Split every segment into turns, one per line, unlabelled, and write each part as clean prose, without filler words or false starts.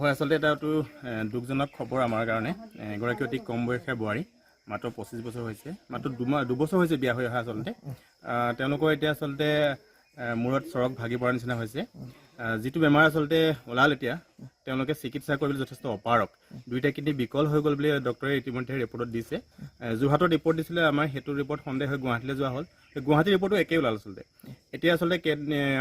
হয় আচলতে এটাতো দুখজনক খবৰ আমাৰ কাৰণে এগৰাকী অতি কম বয়সীয়া বোৱাৰী মাত্ৰ 25 বছৰ হৈছে মাত্ৰ 2 বছৰ হৈছে বিয়া হৈ অহা আচলতে তেওঁলোকৰ এতিয়া আচলতে মূৰত চৰক ভাগি পৰাৰ নিচিনা হৈছে যিটো বেমাৰ আচলতে ওলাল এতিয়া তেওঁলোকে চিকিৎসা কৰিবলৈ যথেষ্ট অপাৰক দুইটা কিডনি বিকল হৈ গ'ল বুলি ডক্টৰে ইতিমধ্যে ৰিপৰ্টত দিছে যোৰহাটৰ ৰিপৰ্ট দিছিলে আমাৰ সেইটো ৰিপৰ্ট সন্দেহ হৈ গুৱাহাটীলৈ যোৱা হ'ল গুৱাহাটীৰ ৰিপৰ্টটো একেই ওলাল আচলতে এতিয়া আচলতে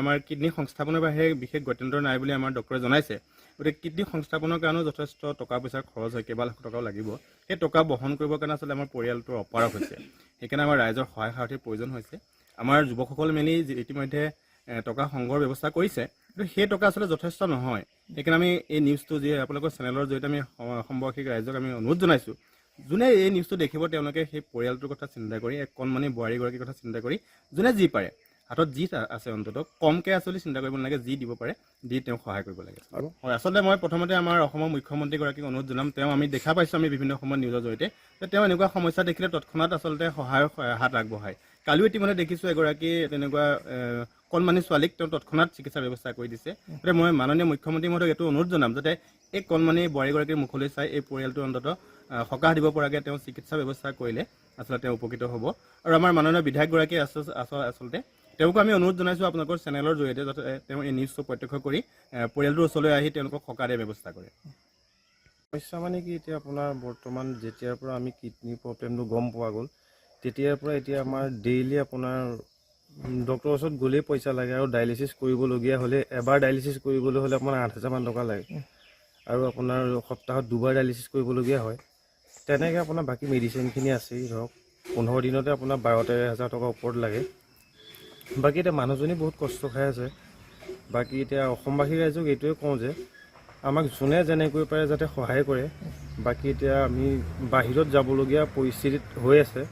আমাৰ কিডনি সংস্থাপনৰ বাহিৰে বিশেষ গত্যন্তৰ নাই বুলি আমাৰ ডক্টৰে জনাইছে গতিকে কিডনি সংস্থাপনৰ কাৰণেও যথেষ্ট টকা পইচাৰ খৰচ হয় কেইবা লাখ টকাও লাগিব সেই টকা বহন কৰিবৰ কাৰণে আচলতে আমাৰ পৰিয়ালটোৰ অপাৰক হৈছে সেইকাৰণে আমাৰ ৰাইজৰ সহায় সাৰথিৰ প্ৰয়োজন হৈছে আমাৰ যুৱকসকল মিলি ইতিমধ্যে টকা সংগ্ৰহৰ ব্যৱস্থা কৰিছে কিন্তু সেই টকা আচলতে যথেষ্ট নহয় সেইকাৰণে আমি এই নিউজটো যি আপোনালোকৰ চেনেলৰ জৰিয়তে আমি সমবয়সিক ৰাইজক আমি অনুৰোধ জনাইছোঁ যোনে এই নিউজটো দেখিব তেওঁলোকে সেই পৰিয়ালটোৰ কথা চিন্তা কৰি এক কণমানি বোৱাৰীগৰাকীৰ কথা চিন্তা কৰি যোনে যি পাৰে হাতত যি আছে অন্ততঃ কমকৈ আচলতে চিন্তা কৰিব নালাগে যি দিব পাৰে দি তেওঁক সহায় কৰিব লাগে হয় আচলতে মই প্ৰথমতে আমাৰ অসমৰ মুখ্যমন্ত্ৰীগৰাকীক অনুৰোধ জনাম তেওঁ আমি দেখা পাইছোঁ আমি বিভিন্ন সময়ত নিউজৰ জৰিয়তে যে তেওঁ এনেকুৱা সমস্যা দেখিলে তৎক্ষণাত আচলতে সহায়ৰ হাত আগবঢ়ায় কালিও ইতিমধ্যে দেখিছোঁ এগৰাকী তেনেকুৱা কণমানি ছোৱালীক তেওঁ তৎক্ষণাত চিকিৎসাৰ ব্যৱস্থা কৰি দিছে গতিকে মই মাননীয় মুখ্যমন্ত্ৰী মহোদয়ক এইটো অনুৰোধ জনাম যাতে এই কণমানি বোৱাৰীগৰাকীৰ মুখলৈ চাই এই পৰিয়ালটো অন্ততঃ সকাহ দিব পৰাকৈ তেওঁ চিকিৎসা ব্যৱস্থা কৰিলে আচলতে তেওঁ উপকৃত হ'ব আৰু আমাৰ মাননীয় বিধায়কগৰাকীয়ে আচলতে তেওঁকো আমি অনুৰোধ জনাইছোঁ আপোনালোকৰ চেনেলৰ জৰিয়তে যাতে তেওঁ এই নিউজটো প্ৰত্যক্ষ কৰি পৰিয়ালটোৰ ওচৰলৈ আহি তেওঁলোকক সকাহ দিয়াৰ ব্যৱস্থা কৰে
সমস্যা মানে কি এতিয়া আপোনাৰ বৰ্তমান যেতিয়াৰ পৰা আমি কিডনি প্ৰব্লেমটো গম পোৱা গ'ল তেতিয়াৰ পৰা এতিয়া আমাৰ ডেইলি আপোনাৰ ডক্টৰৰ ওচৰত গ'লেই পইচা লাগে আৰু ডায়েলিচিছ কৰিবলগীয়া হ'লে এবাৰ ডায়েলিচিছ কৰিবলৈ হ'লে আপোনাৰ 8,000 মান টকা লাগে আৰু আপোনাৰ সপ্তাহত 2বাৰ ডায়েলিচিছ কৰিবলগীয়া হয় তেনেকৈ আপোনাৰ বাকী মেডিচিনখিনি আছেই ধৰক 15 দিনতে আপোনাৰ 12-13,000 টকাৰ ওপৰত লাগে বাকী এতিয়া মানুহজনী বহুত কষ্ট খাই আছে বাকী এতিয়া অসমবাসী ৰাইজক এইটোৱে কওঁ যে আমাক যোনে যেনেকৈ পাৰে যাতে সহায় কৰে বাকী এতিয়া আমি বাহিৰত যাবলগীয়া পৰিস্থিতিত হৈ আছে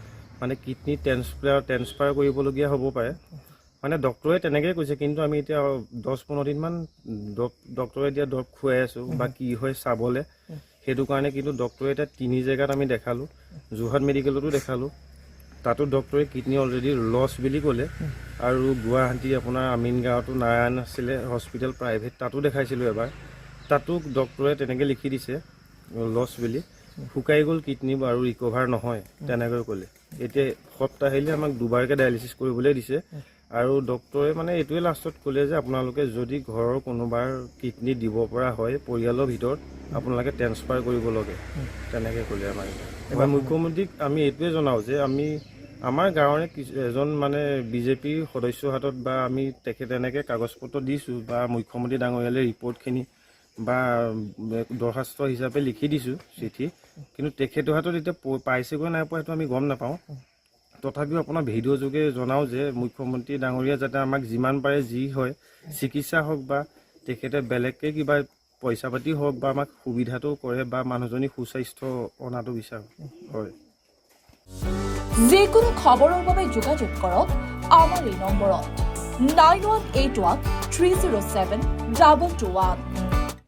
মানে কিডনি ট্ৰেন্সফাৰ কৰিবলগীয়া হ'ব পাৰে মানে ডক্টৰে তেনেকৈ কৈছে কিন্তু আমি এতিয়া 10-15 দিনমান ডক্টৰে এতিয়া দৰৱ খুৱাই আছোঁ বা কি হয় চাবলৈ সেইটো কাৰণে কিন্তু ডক্টৰে এতিয়া 3 জেগাত আমি দেখালোঁ যোৰহাট মেডিকেলতো দেখালোঁ তাতো ডক্টৰে কিডনি অলৰেডি লছ বুলি ক'লে আৰু গুৱাহাটী আপোনাৰ আমিন গাঁৱতো নাৰায়ণ আছিলে হস্পিটেল প্ৰাইভেট তাতো দেখাইছিলোঁ এবাৰ তাতো ডক্টৰে তেনেকৈ লিখি দিছে লছ বুলি শুকাই গ'ল কিডনি আৰু ৰিকভাৰ নহয় তেনেকৈ ক'লে এতিয়া সপ্তাহিলে আমাক 2বাৰকৈ ডায়েলিচিছ কৰিবলৈ দিছে আৰু ডক্টৰে মানে এইটোৱে লাষ্টত ক'লে যে আপোনালোকে যদি ঘৰৰ কোনোবাৰ কিডনি দিব পৰা হয় পৰিয়ালৰ ভিতৰত আপোনালোকে ট্ৰেন্সফাৰ কৰিব লাগে তেনেকৈ ক'লে আমাৰ এবাৰ মুখ্যমন্ত্ৰীক আমি এইটোৱে জনাওঁ যে আমি আমাৰ গাঁৱৰে এজন মানে বিজেপিৰ সদস্যৰ হাতত বা আমি তেনেকৈ কাগজ পত্ৰ দিছোঁ বা মুখ্যমন্ত্ৰী ডাঙৰীয়ালৈ ৰিপৰ্টখিনি বা দৰখাস্ত হিচাপে লিখি দিছোঁ চিঠি কিন্তু তেখেতৰ হাতত এতিয়া পাইছেগৈ নাই পোৱা সেইটো আমি গম নাপাওঁ তথাপিও আপোনাৰ ভিডিঅ' যোগে জনাওঁ যে মুখ্যমন্ত্ৰী ডাঙৰীয়া যাতে আমাক যিমান পাৰে যি হয় চিকিৎসা হওক বা তেখেতে বেলেগকৈ কিবা পইচা পাতি হওক বা আমাক সুবিধাটো কৰে বা মানুহজনী সুস্বাস্থ্য অনাটো বিচাৰোঁ হয়
যিকোনো খবৰৰ বাবে যোগাযোগ কৰক আমাৰ এই নম্বৰত 9181 307 221